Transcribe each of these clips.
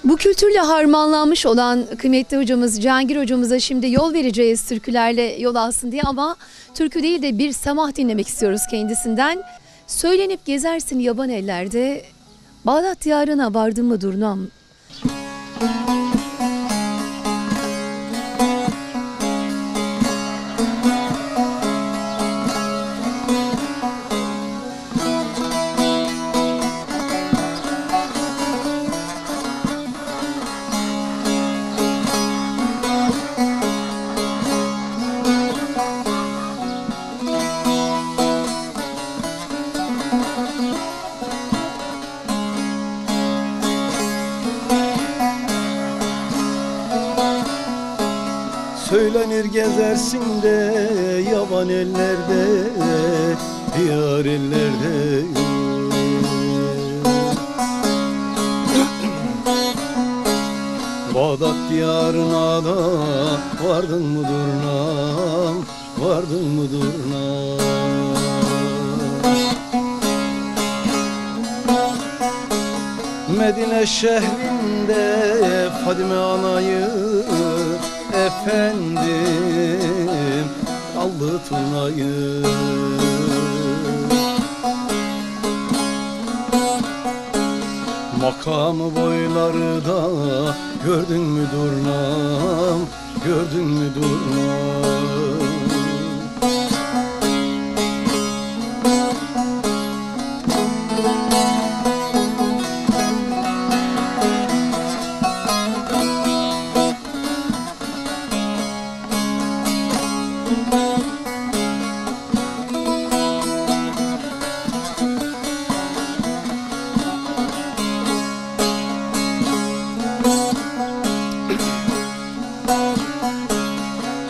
Bu kültürle harmanlanmış olan kıymetli hocamız Cihangir hocamıza şimdi yol vereceğiz türkülerle yol alsın diye, ama türkü değil de bir semah dinlemek istiyoruz kendisinden. Söylenip gezersin yaban ellerde, Bağdat diyarına vardın mı durnam. Söylenir gezersin de yaban ellerde, diyar ellerde. Bağdat diyarına da vardın mı durnam, vardın mı durnam. Medine şehrinde Fadime anayı efendim aldı turnayı. Makamı boylarda gördün mü durnam, gördün mü durnam.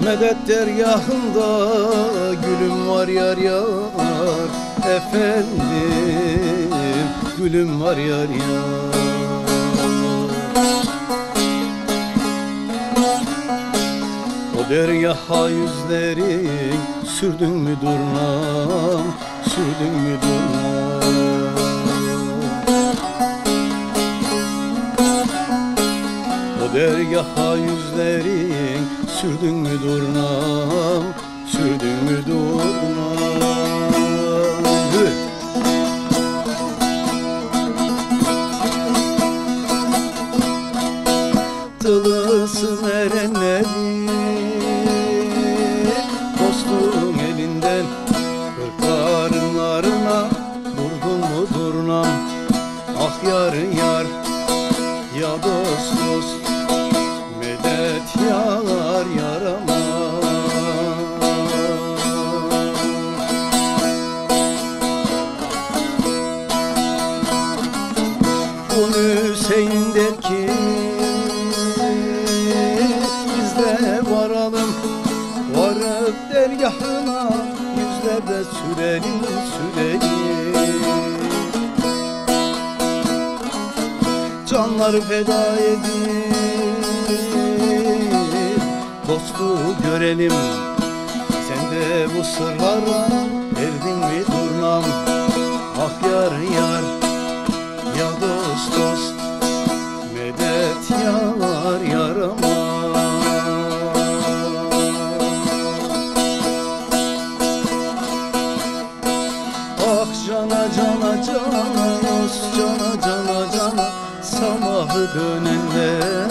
Medet dergahında gülüm var yar yar, efendim gülüm var yar yar. O dergaha yüzlerin sürdün mü durnam, sürdün mü durnam. O dergaha yüzlerin sürdün mü durnam, sürdün mü durnam. Tılısın erenleri dostum elinden, kırklarınlarına vurdun mu durnam. Ah yar yar, ya dost dost, medet yar yarama. Bu Hüseyin der ki biz de varalım, varıp dergahına yüzlerde sürelim sürelim. Canları feda edip dostu görelim. Sen de bu sırlara erdin mi durnam. Ah yar yar, ya dost dost, medet yar yarama. Ah cana cana cana, dost cana cana cana, samahı dönenler